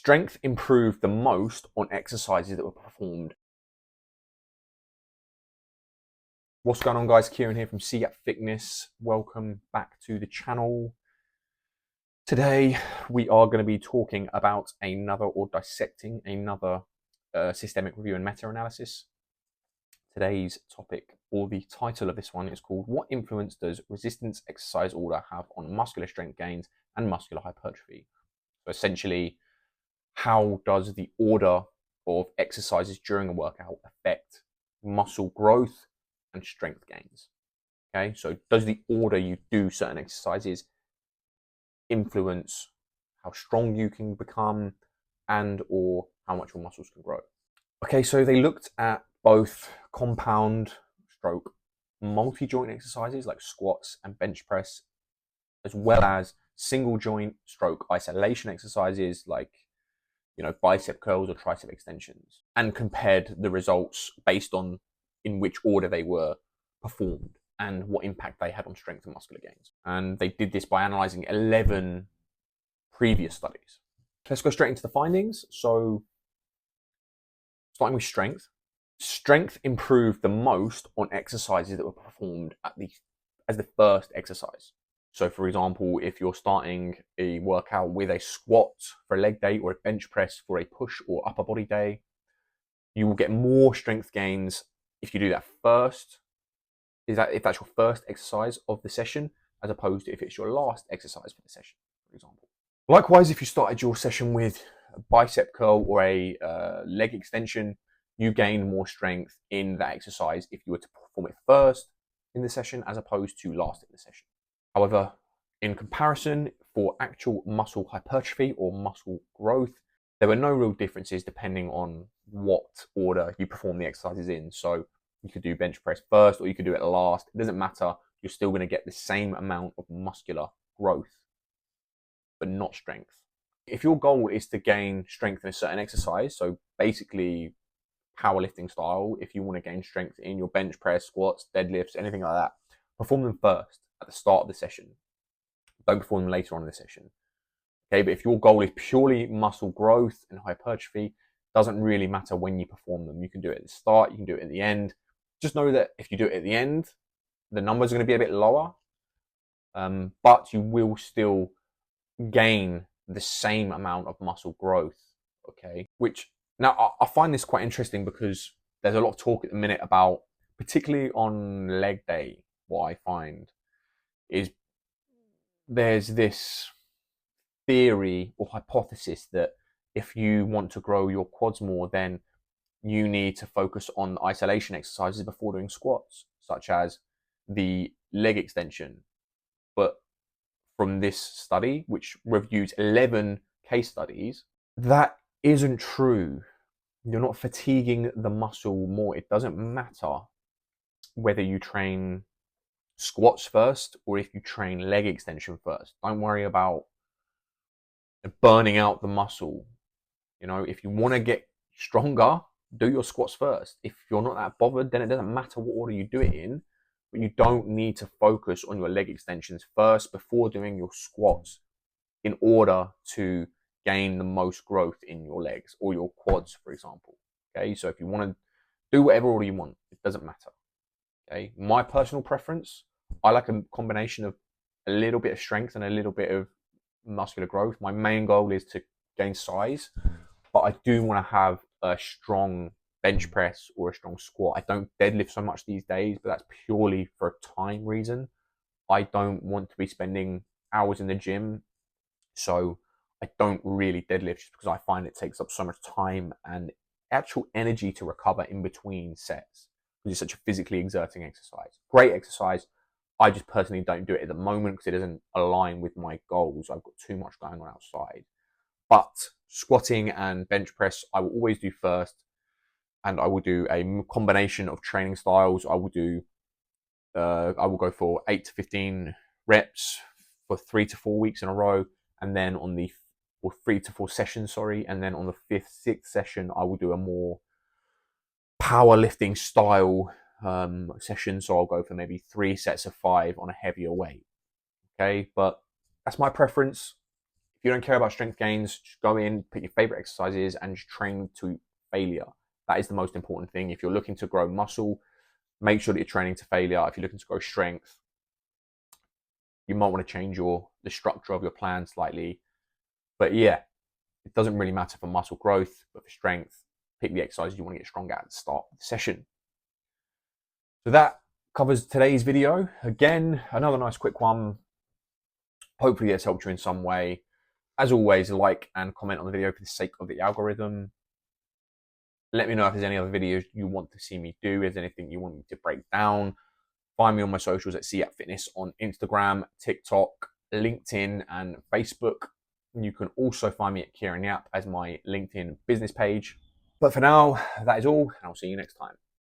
Strength improved the most on exercises that were performed. What's going on, guys? Kieran here from CGAP Fitness. Welcome back to the channel. Today we are going to be talking about dissecting another systemic review and meta-analysis. Today's topic, or the title of this one, is called "What Influence Does Resistance Exercise Order Have on Muscular Strength Gains and Muscular Hypertrophy?" So essentially, how does the order of exercises during a workout affect muscle growth and strength gains? Okay, so does the order you do certain exercises influence how strong you can become and or how much your muscles can grow? Okay, so they looked at both compound stroke multi-joint exercises like squats and bench press, as well as single joint stroke isolation exercises like bicep curls or tricep extensions, and compared the results based on in which order they were performed and what impact they had on strength and muscular gains. And they did this by analyzing 11 previous studies. Let's go straight into the findings. So starting with strength. Strength improved the most on exercises that were performed as the first exercise. So for example, if you're starting a workout with a squat for a leg day or a bench press for a push or upper body day, you will get more strength gains if you do that first, if that's your first exercise of the session, as opposed to if it's your last exercise for the session, for example. Likewise, if you started your session with a bicep curl or a leg extension, you gain more strength in that exercise if you were to perform it first in the session as opposed to last in the session. However, in comparison, for actual muscle hypertrophy or muscle growth, there were no real differences depending on what order you perform the exercises in. So you could do bench press first or you could do it last. It doesn't matter. You're still going to get the same amount of muscular growth, but not strength. If your goal is to gain strength in a certain exercise, so basically powerlifting style, if you want to gain strength in your bench press, squats, deadlifts, anything like that, perform them first at the start of the session. Don't perform them later on in the session. Okay, but if your goal is purely muscle growth and hypertrophy, doesn't really matter when you perform them. You can do it at the start, you can do it at the end. Just know that if you do it at the end, the numbers are going to be a bit lower, but you will still gain the same amount of muscle growth. Okay, which now I find this quite interesting because there's a lot of talk at the minute about, particularly on leg day, what I find is there's this theory or hypothesis that if you want to grow your quads more, then you need to focus on isolation exercises before doing squats, such as the leg extension. But from this study, which reviews 11 case studies, that isn't true. You're not fatiguing the muscle more. It doesn't matter whether you train squats first or if you train leg extension first. Don't worry about burning out the muscle. If you want to get stronger, do your squats first. If you're not that bothered, then it doesn't matter what order you do it in, but you don't need to focus on your leg extensions first before doing your squats in order to gain the most growth in your legs or your quads, for example. Okay, so if you want to do whatever order you want, it doesn't matter. Okay, my personal preference, I like a combination of a little bit of strength and a little bit of muscular growth. My main goal is to gain size, but I do want to have a strong bench press or a strong squat. I don't deadlift so much these days, but that's purely for a time reason. I don't want to be spending hours in the gym, so I don't really deadlift just because I find it takes up so much time and actual energy to recover in between sets, because it's such a physically exerting exercise. Great exercise. I just personally don't do it at the moment because it doesn't align with my goals. I've got too much going on outside. But squatting and bench press, I will always do first. And I will do a combination of training styles. I will go for 8 to 15 reps for 3 to 4 weeks in a row. And then or 3 to 4 sessions, sorry. And then on the 5th, 6th session, I will do a more powerlifting style session. So I'll go for maybe 3 sets of 5 on a heavier weight. Okay, but that's my preference. If you don't care about strength gains, just go in, pick your favorite exercises, and just train to failure. That is the most important thing. If you're looking to grow muscle, make sure that you're training to failure. If you're looking to grow strength, you might want to change the structure of your plan slightly. But yeah, it doesn't really matter for muscle growth, but for strength, pick the exercises you want to get stronger at the start of the session. So that covers today's video. Again, another nice quick one. Hopefully it's helped you in some way. As always, like and comment on the video for the sake of the algorithm. Let me know if there's any other videos you want to see me do. If there's anything you want me to break down. Find me on my socials at @Fitness on Instagram, TikTok, LinkedIn, and Facebook. You can also find me at Kieran Yap as my LinkedIn business page. But for now, that is all, and I'll see you next time.